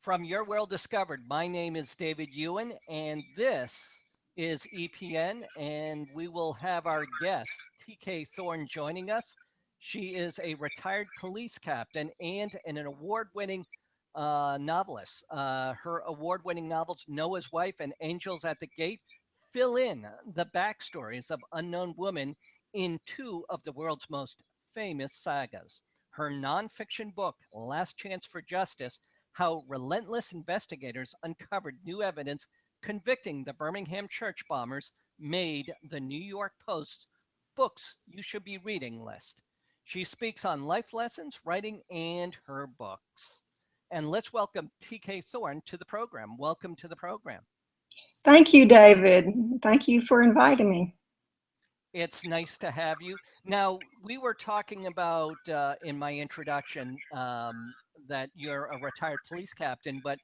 From Your World Discovered, my name is David Ewen, and this is E.P.N, and we will have our guest, TK Thorne, joining us. She is a retired police captain and an award-winning novelist. Her award-winning novels, Noah's Wife and Angels at the Gate, fill in the backstories of unknown women in two of the world's most famous sagas. Her nonfiction book, Last Chance for Justice, how relentless investigators uncovered new evidence convicting the Birmingham church bombers, made the New York Post's Books You Should Be Reading list. She speaks on life lessons, writing, and her books. And let's welcome TK Thorne to the program. Welcome to the program. Thank you, David. Thank you for inviting me. It's nice to have you. Now, we were talking about in my introduction that you're a retired police captain, but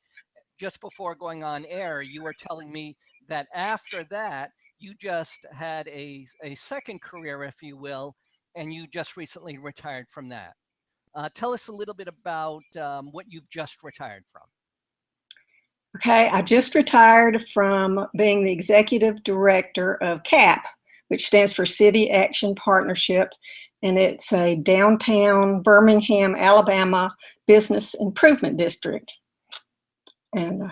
just before going on air, you were telling me that after that, you just had a second career, if you will, and you just recently retired from that. Tell us a little bit about what you've just retired from. Okay, I just retired from being the executive director of CAP, which stands for City Action Partnership, and it's a downtown Birmingham, Alabama business improvement district. And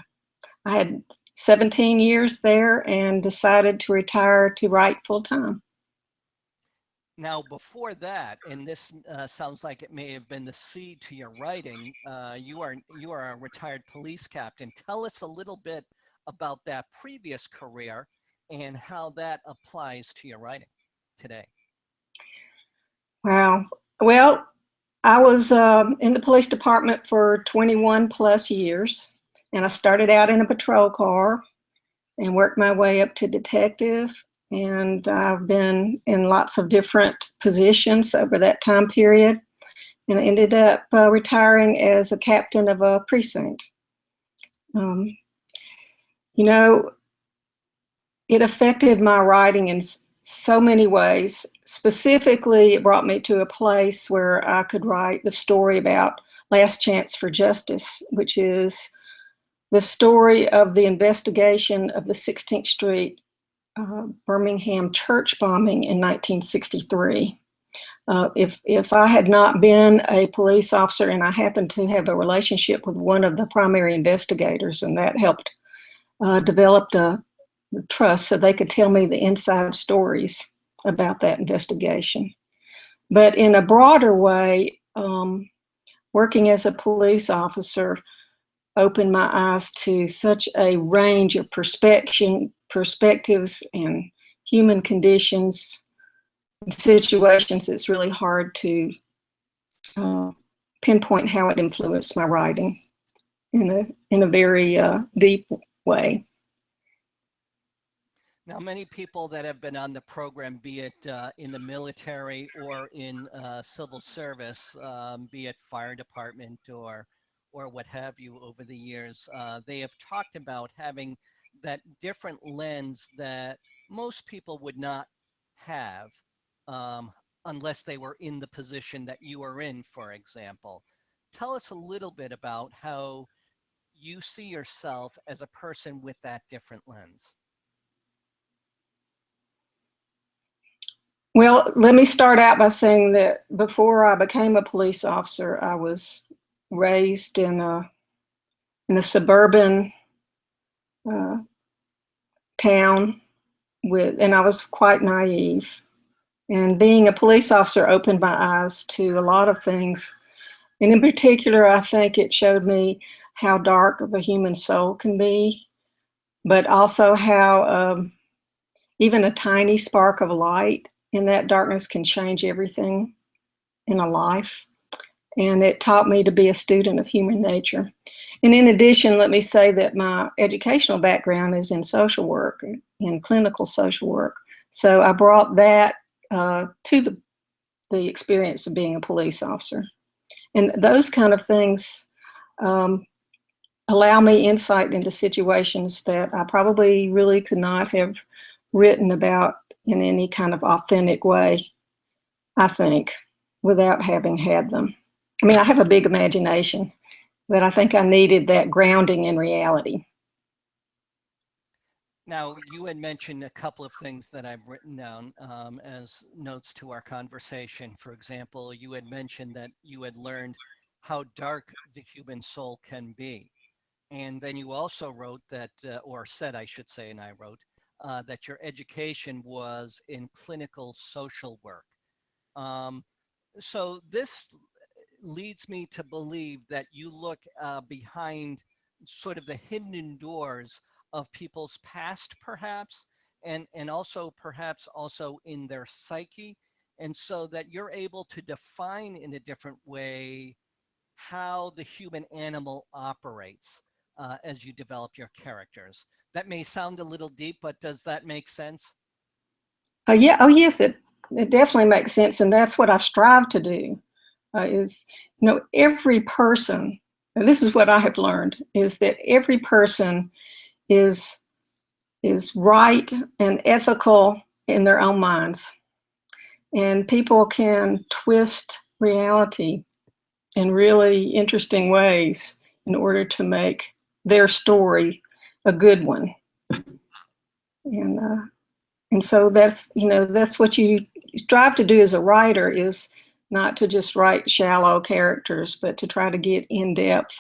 I had 17 years there and decided to retire to write full time. Now, before that, and this sounds like it may have been the seed to your writing, you are a retired police captain. Tell us a little bit about that previous career and how that applies to your writing today. Wow. Well, I was in the police department for 21 plus years, and I started out in a patrol car and worked my way up to detective. And I've been in lots of different positions over that time period, and I ended up retiring as a captain of a precinct. You know, it affected my writing in so many ways. Specifically, it brought me to a place where I could write the story about Last Chance for Justice, which is the story of the investigation of the 16th Street Birmingham church bombing in 1963. If I had not been a police officer and I happened to have a relationship with one of the primary investigators, and that helped develop the trust so they could tell me the inside stories about that investigation. But in a broader way, working as a police officer opened my eyes to such a range of perspectives and human conditions and situations. It's really hard to pinpoint how it influenced my writing in a very deep way. Now, many people that have been on the program, be it in the military or in civil service, be it fire department or what have you over the years, they have talked about having that different lens that most people would not have unless they were in the position that you are in, for example. Tell us a little bit about how you see yourself as a person with that different lens. Well, let me start out by saying that before I became a police officer, I was raised in a suburban town and I was quite naive. And being a police officer opened my eyes to a lot of things. And in particular, I think it showed me how dark the human soul can be, but also how even a tiny spark of light in that darkness can change everything in a life. And it taught me to be a student of human nature. And in addition, let me say that my educational background is in social work, in clinical social work. So I brought that to the experience of being a police officer. And those kind of things allow me insight into situations that I probably really could not have written about in any kind of authentic way, I think, without having had them. I mean, I have a big imagination, But I think I needed that grounding in reality. Now, you had mentioned a couple of things that I've written down as notes to our conversation. For example, you had mentioned that you had learned how dark the human soul can be. And then you also wrote that, or said, I should say, and I wrote, that your education was in clinical social work. Um, so this leads me to believe that you look behind sort of the hidden doors of people's past, perhaps, and also perhaps also in their psyche, and so that you're able to define in a different way how the human animal operates as you develop your characters. That may sound a little deep, but does that make sense? Yeah, oh yes, it definitely makes sense, and that's what I strive to do. Is every person, and this is what I have learned, is that every person is right and ethical in their own minds, and people can twist reality in really interesting ways in order to make their story a good one. And and so that's what you strive to do as a writer, is not to just write shallow characters, but to try to get in depth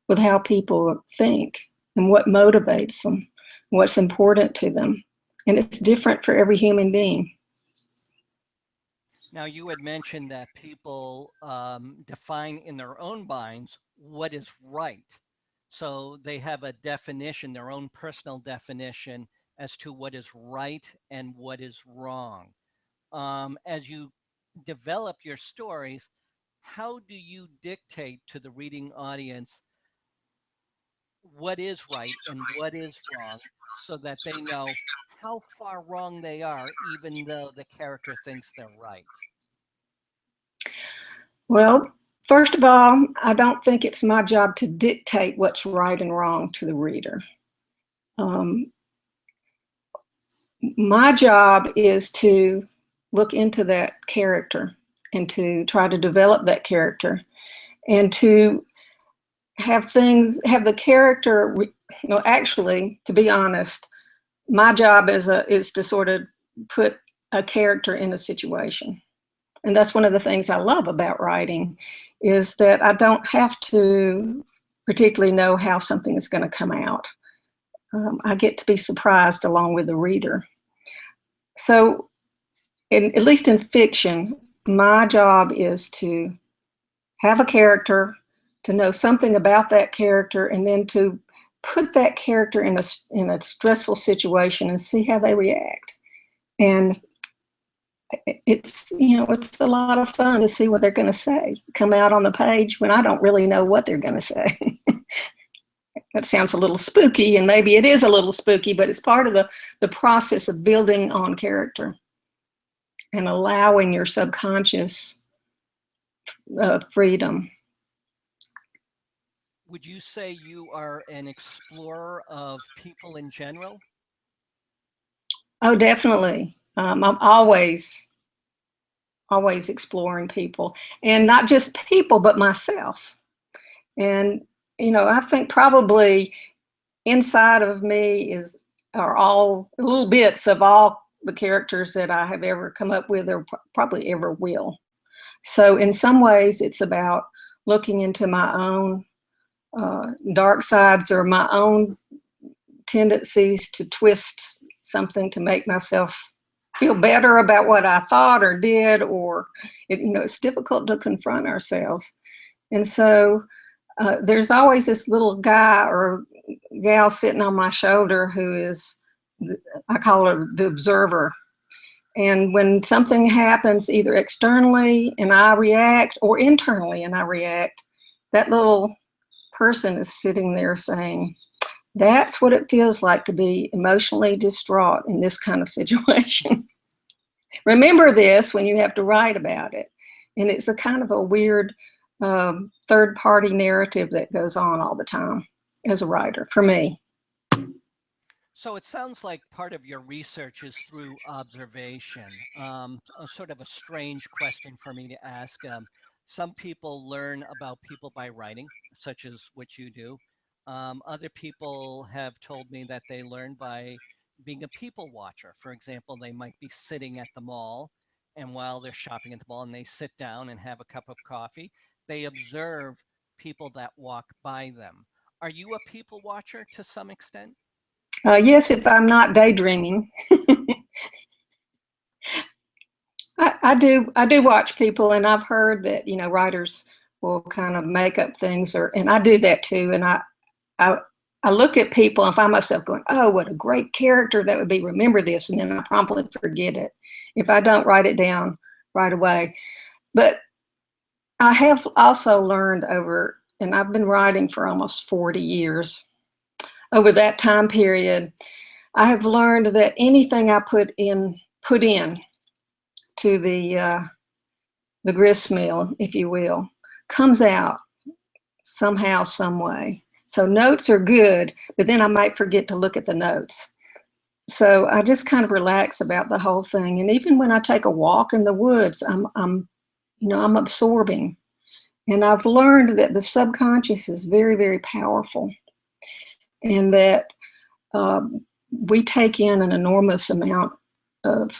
with how people think and what motivates them, what's important to them. And it's different for every human being. Now, you had mentioned that people define in their own minds what is right. So they have a definition, their own personal definition as to what is right and what is wrong. As you develop your stories, how do you dictate to the reading audience what is right and what is wrong so that they know how far wrong they are, even though the character thinks they're right? Well, first of all, I don't think it's my job to dictate what's right and wrong to the reader. Um, my job is to look into that character and to try to develop that character and to have the character, actually, to be honest, my job is to sort of put a character in a situation. And that's one of the things I love about writing, is that I don't have to particularly know how something is going to come out. I get to be surprised along with the reader. So, at least in fiction, my job is to have a character, to know something about that character, and then to put that character in a stressful situation and see how they react. And it's a lot of fun to see what they're going to say come out on the page when I don't really know what they're going to say. That sounds a little spooky, and maybe it is a little spooky, but it's part of the process of building on character and allowing your subconscious freedom. Would you say you are an explorer of people in general? Oh, definitely. I'm always exploring people, and not just people, but myself. And, I think probably inside of me are all little bits of all the characters that I have ever come up with, or probably ever will. So in some ways, it's about looking into my own dark sides, or my own tendencies to twist something to make myself feel better about what I thought or did, or it's difficult to confront ourselves. And so there's always this little guy or gal sitting on my shoulder who is, I call her the observer. And when something happens, either externally and I react, or internally and I react, that little person is sitting there saying, that's what it feels like to be emotionally distraught in this kind of situation. Remember this when you have to write about it. And it's a kind of a weird third party narrative that goes on all the time as a writer, for me. So it sounds like part of your research is through observation. A sort of a strange question for me to ask. Some people learn about people by writing, such as what you do. Other people have told me that they learn by being a people watcher. For example, they might be sitting at the mall, and while they're shopping at the mall and they sit down and have a cup of coffee, they observe people that walk by them. Are you a people watcher to some extent? Yes, if I'm not daydreaming. I do watch people, and I've heard that, writers will kind of make up things, and I do that too. And I, I look at people and find myself going, oh, what a great character that would be. Remember this, and then I promptly forget it if I don't write it down right away. But I have also learned and I've been writing for almost 40 years. Over that time period, I have learned that anything I put in to the grist mill, if you will, comes out somehow, some way. So notes are good, but then I might forget to look at the notes. So I just kind of relax about the whole thing. And even when I take a walk in the woods, I'm absorbing. And I've learned that the subconscious is very, very powerful, and that we take in an enormous amount of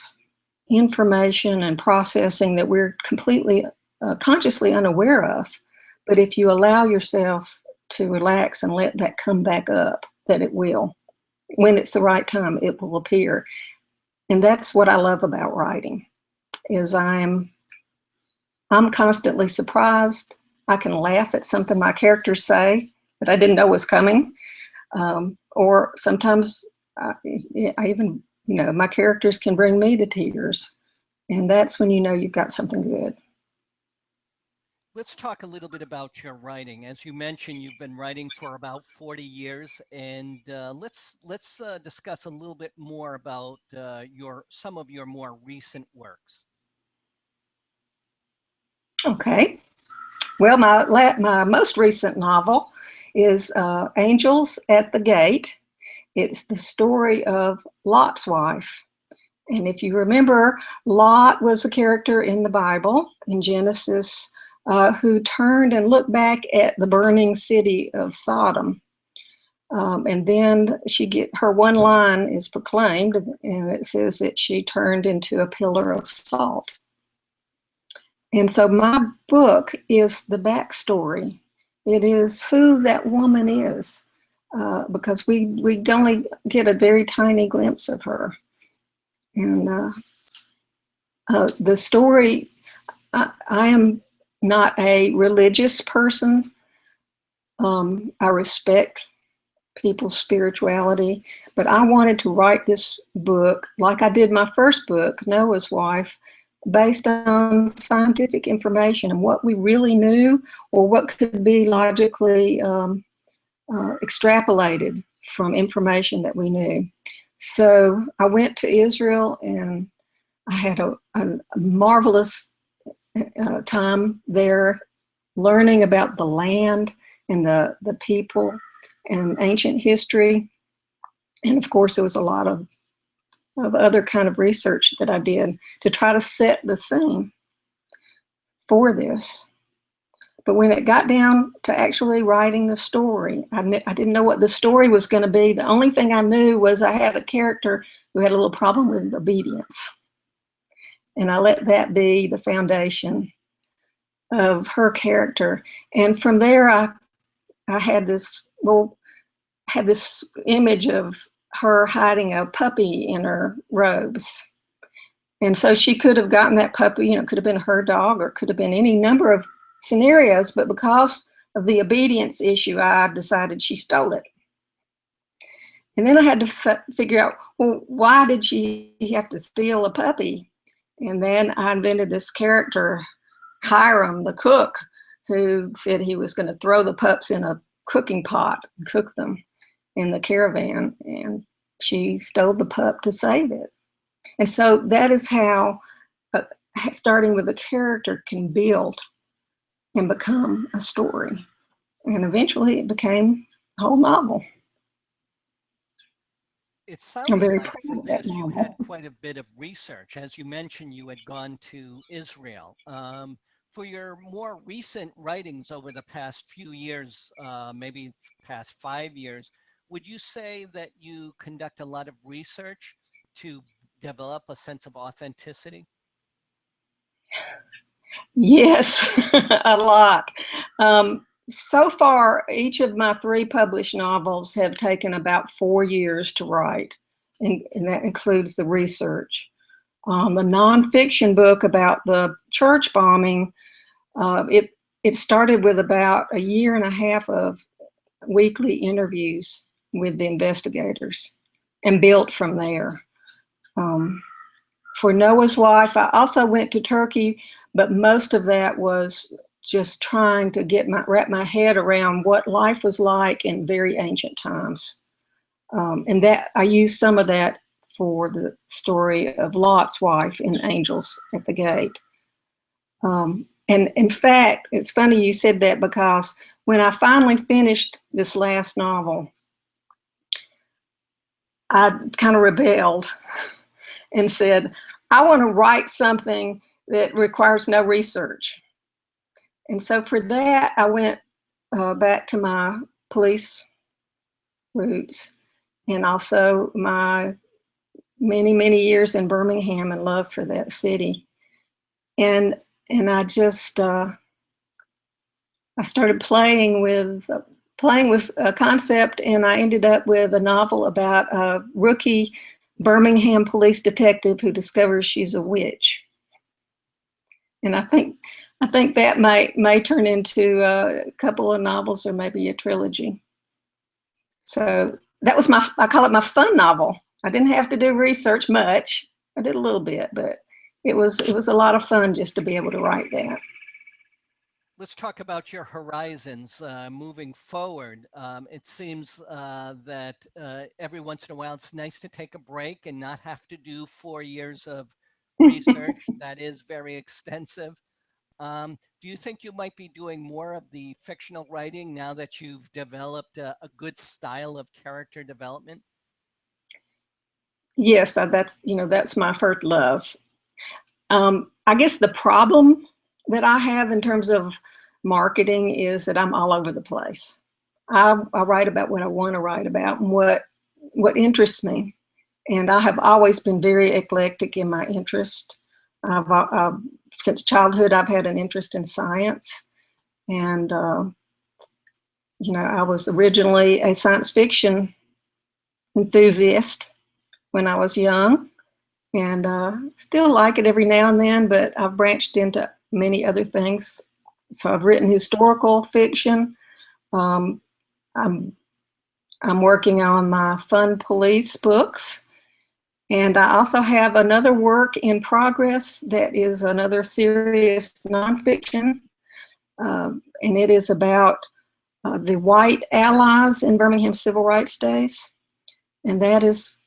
information and processing that we're completely consciously unaware of. But if you allow yourself to relax and let that come back up, that it will. When it's the right time, it will appear. And that's what I love about writing, is I'm constantly surprised. I can laugh at something my characters say that I didn't know was coming. Or sometimes I even, my characters can bring me to tears. And that's when you know you've got something good. Let's talk a little bit about your writing. As you mentioned, you've been writing for about 40 years, and let's discuss a little bit more about some of your more recent works. Okay. Well, my most recent novel is Angels at the Gate. It's the story of Lot's wife. And if you remember, Lot was a character in the Bible, in Genesis, who turned and looked back at the burning city of Sodom. And then her one line is proclaimed, and it says that she turned into a pillar of salt. And so my book is the backstory. It is who that woman is, because we only get a very tiny glimpse of her. And the story, I am not a religious person. I respect people's spirituality, but I wanted to write this book like I did my first book, Noah's Wife, based on scientific information and what we really knew, or what could be logically extrapolated from information that we knew. So I went to Israel, and I had a marvelous time there, learning about the land and the people and ancient history. And of course, there was a lot of other kind of research that I did to try to set the scene for this. But when it got down to actually writing the story, I didn't know what the story was going to be. The only thing I knew was I had a character who had a little problem with obedience. And I let that be the foundation of her character. And from there, I had this image of her hiding a puppy in her robes. And so she could have gotten that puppy, it could have been her dog, or it could have been any number of scenarios. But because of the obedience issue, I decided she stole it. And then I had to figure out, well, why did she have to steal a puppy? And then I invented this character, Hiram, the cook, who said he was going to throw the pups in a cooking pot and cook them in the caravan. And she stole the pup to save it. And so that is how starting with a character can build and become a story. And eventually it became a whole novel. It I'm sounded very like for proud of that this you had novel. quite a bit of research. As you mentioned, you had gone to Israel. for your more recent writings over the past few years, maybe past 5 years, would you say that you conduct a lot of research to develop a sense of authenticity? Yes, a lot. So far, each of my 3 published novels have taken about 4 years to write, and that includes the research. The nonfiction book about the church bombing, it started with about a year and a half of weekly interviews with the investigators and built from there. For Noah's Wife, I also went to Turkey, but most of that was just trying to wrap my head around what life was like in very ancient times. And that I used some of that for the story of Lot's wife in Angels at the Gate. And in fact, it's funny you said that, because when I finally finished this last novel, I kind of rebelled and said, I want to write something that requires no research. And so for that, I went back to my police roots, and also my many, many years in Birmingham and love for that city. And I just, I started playing with a concept, and I ended up with a novel about a rookie Birmingham police detective who discovers she's a witch. And I think that may turn into a couple of novels or maybe a trilogy. So that was I call it my fun novel. I didn't have to do research much. I did a little bit, but it was a lot of fun just to be able to write that. Let's talk about your horizons moving forward. It seems that every once in a while it's nice to take a break and not have to do 4 years of research. That is very extensive. Do you think you might be doing more of the fictional writing now that you've developed a good style of character development? Yes, that's my first love. I guess the problem that I have in terms of marketing is that I'm all over the place. I write about what I want to write about and what interests me. And I have always been very eclectic in my interest. Since childhood, I've had an interest in science. And, I was originally a science fiction enthusiast when I was young, and still like it every now and then, but I've branched into many other things. So I've written historical fiction. I'm working on my fun police books. And I also have another work in progress that is another serious nonfiction. And it is about the white allies in Birmingham Civil Rights Days. And that is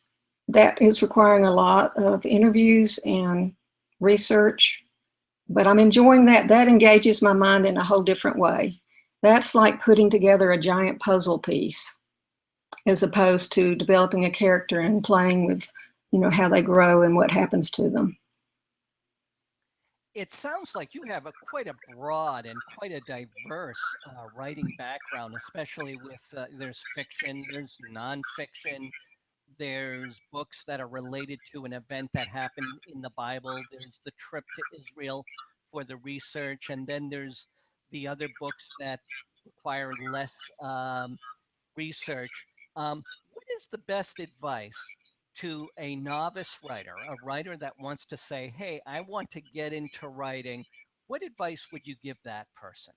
requiring a lot of interviews and research. But I'm enjoying that. That engages my mind in a whole different way. That's like putting together a giant puzzle piece, as opposed to developing a character and playing with, how they grow and what happens to them. It sounds like you have quite a broad and quite a diverse writing background, especially with there's fiction, there's nonfiction, there's books that are related to an event that happened in the Bible, there's the trip to Israel for the research, and then there's the other books that require less research. What is the best advice to a novice writer, a writer that wants to say, hey, I want to get into writing? What advice would you give that person?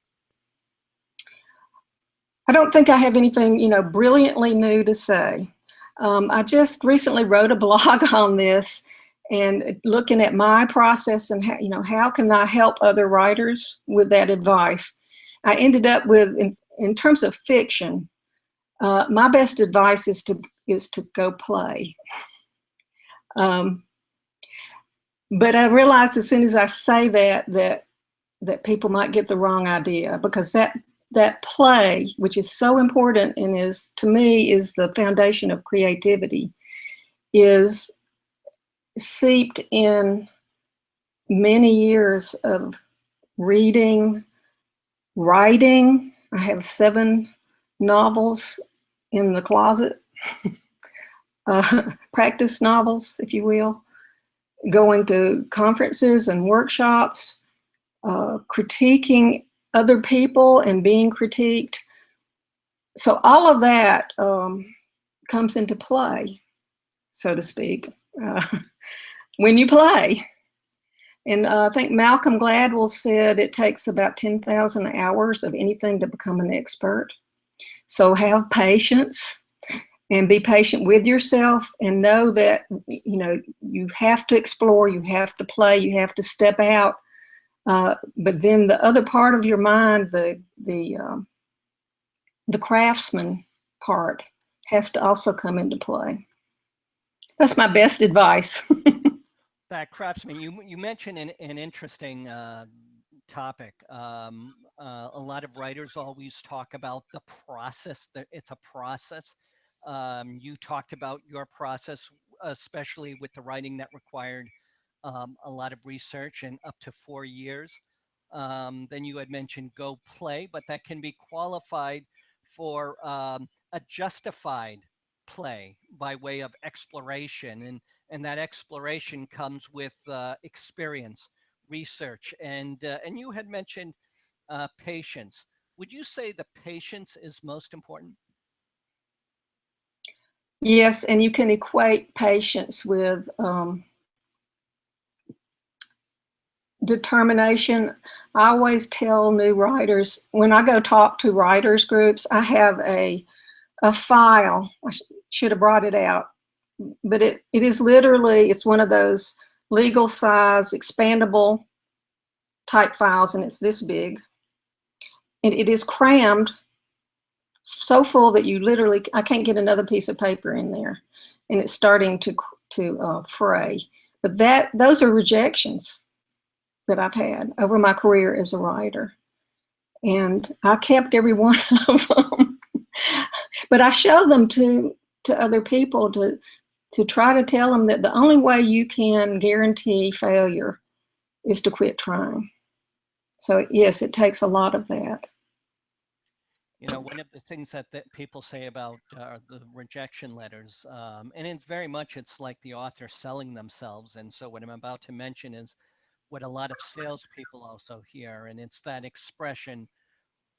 I don't think I have anything, brilliantly new to say. I just recently wrote a blog on this and looking at my process and how can I help other writers with that advice. I ended up with, in terms of fiction, my best advice is to go play. But I realized as soon as I say that people might get the wrong idea, because that play, which is so important and to me is the foundation of creativity, is seeped in many years of reading, writing. I have 7 novels in the closet, practice novels, if you will, going to conferences and workshops, critiquing other people and being critiqued. So all of that comes into play, so to speak, when you play. And I think Malcolm Gladwell said it takes about 10,000 hours of anything to become an expert. So have patience and be patient with yourself, and know that, you know, you have to explore, you have to play, you have to step out. But then the other part of your mind, the craftsman part, has to also come into play. That's my best advice. That craftsman, you mentioned an interesting topic. A lot of writers always talk about the process, that it's a process. You talked about your process, especially with the writing that required a lot of research and up to 4 years. Then you had mentioned go play, but that can be qualified for a justified play by way of exploration, and that exploration comes with experience, research, and you had mentioned patience. Would you say the patience is most important? Yes, and you can equate patience with determination. I always tell new writers, when I go talk to writers groups, I have a file. I should have brought it out, but it is literally, it's one of those legal size expandable type files, and it's this big, and it is crammed so full that you literally, I can't get another piece of paper in there, and it's starting to fray. But those are rejections that I've had over my career as a writer, and I kept every one of them. But I show them to other people to try to tell them that the only way you can guarantee failure is to quit trying. So yes, it takes a lot of that. You know, one of the things that people say about the rejection letters, and it's very much, it's like the author selling themselves. And so what I'm about to mention is what a lot of salespeople also hear, and it's that expression,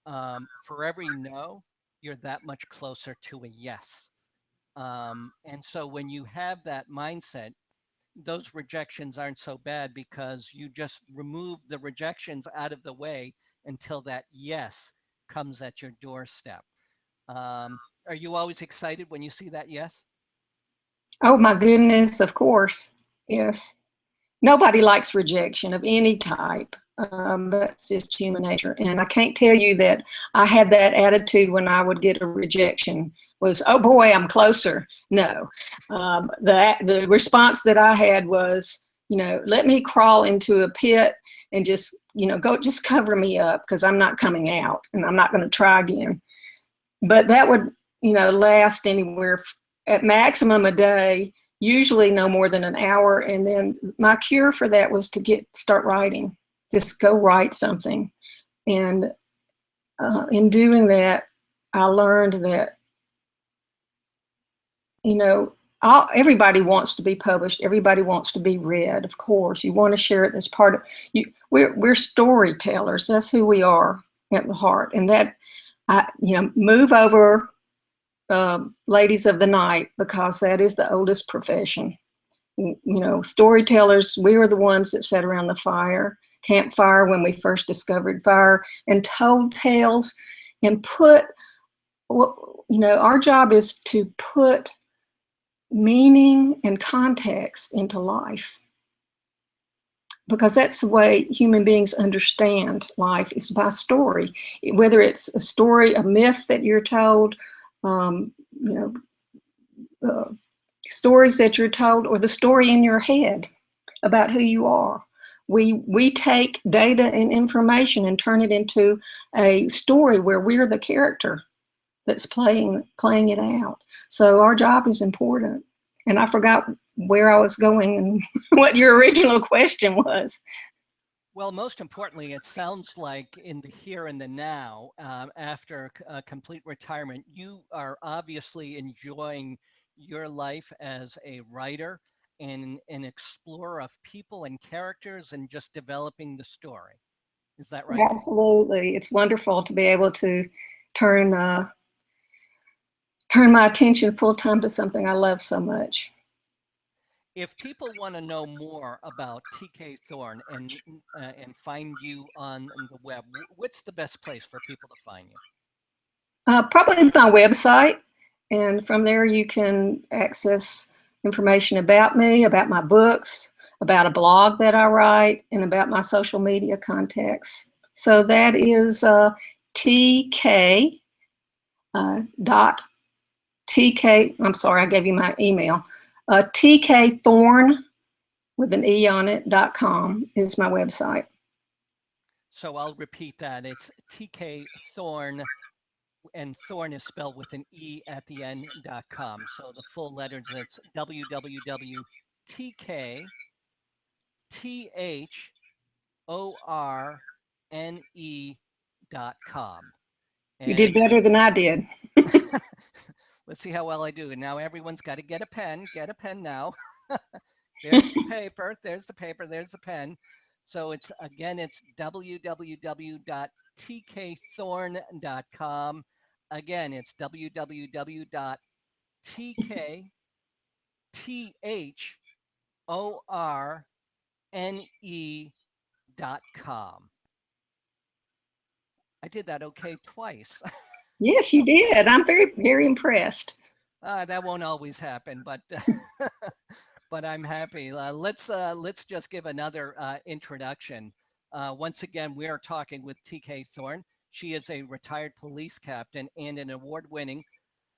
for every no, you're that much closer to a yes. And so when you have that mindset, those rejections aren't so bad because you just remove the rejections out of the way until that yes comes at your doorstep. Are you always excited when you see that yes? Oh my goodness, of course. Yes. Nobody likes rejection of any type. That's just human nature. And I can't tell you that I had that attitude when I would get a rejection was, oh boy, I'm closer. No. The response that I had was, you know, let me crawl into a pit and just, you know, just cover me up, because I'm not coming out and I'm not going to try again. But that would, you know, last anywhere at maximum a day, usually no more than an hour. And then my cure for that was to start writing, just go write something. And in doing that, I learned that, you know, everybody wants to be published. Everybody wants to be read. Of course, you want to share it as part of you. We're storytellers. That's who we are at the heart. And that, you know, move over, ladies of the night, because that is the oldest profession. You know, storytellers, we were the ones that sat around the campfire when we first discovered fire, and told tales and put, you know, our job is to put meaning and context into life, because that's the way human beings understand life, is by story. Whether it's a story, a myth that you're told, you know, stories that you're told, or the story in your head about who you are. We take data and information and turn it into a story where we're the character that's playing it out. So our job is important. And I forgot where I was going and what your original question was. Well, most importantly, it sounds like in the here and the now, after complete retirement, you are obviously enjoying your life as a writer and an explorer of people and characters and just developing the story. Is that right? Absolutely. It's wonderful to be able to turn turn my attention full time to something I love so much. If people want to know more about TK Thorne and find you on the web, what's the best place for people to find you? Probably my website, and from there you can access information about me, about my books, about a blog that I write, and about my social media contacts. So that is TK dot TK. I'm sorry, I gave you my email. TK Thorne with an E on it.com is my website. So I'll repeat that. It's TK Thorne, and Thorne is spelled with an E at the end.com. So the full letters, it's www.TKTHORNE.com. You did And better than I did. let's see how well I do. And now everyone's got to get a pen. Get a pen now. There's the paper. There's the paper. There's the pen. So it's again, it's www.tkthorne.com. Again, it's www.tkthorne.com. I did that okay twice. Yes, you did. I'm very, very impressed. That won't always happen, but but I'm happy. Let's just give another introduction. Once again, we are talking with TK Thorne. She is a retired police captain and an award-winning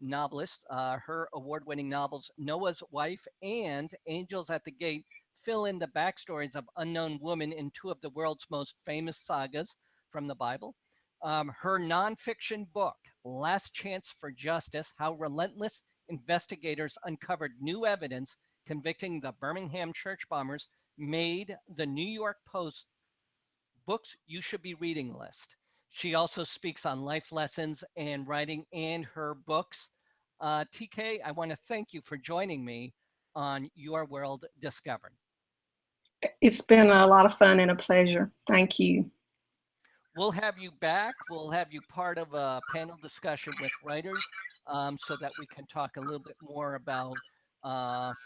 novelist. Her award-winning novels, Noah's Wife and Angels at the Gate, fill in the backstories of unknown women in two of the world's most famous sagas from the Bible. Her nonfiction book, Last Chance for Justice: How Relentless Investigators Uncovered New Evidence Convicting the Birmingham Church Bombers, made the New York Post Books You Should Be Reading list. She also speaks on life lessons and writing and her books. TK, I want to thank you for joining me on Your World Discovered. It's been a lot of fun and a pleasure. Thank you. We'll have you back. We'll have you part of a panel discussion with writers so that we can talk a little bit more about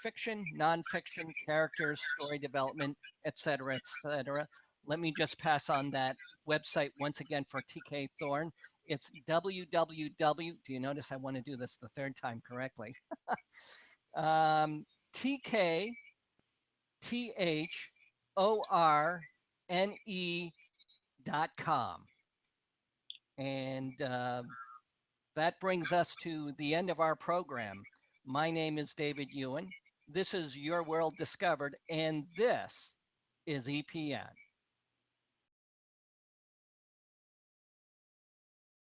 fiction, nonfiction, characters, story development, et cetera, et cetera. Let me just pass on that website once again for TK Thorne. It's www. Do you notice I want to do this the third time correctly? TK THORNE.com. And that brings us to the end of our program. My name is David Ewen. This is Your World Discovered, and this is E.P.N.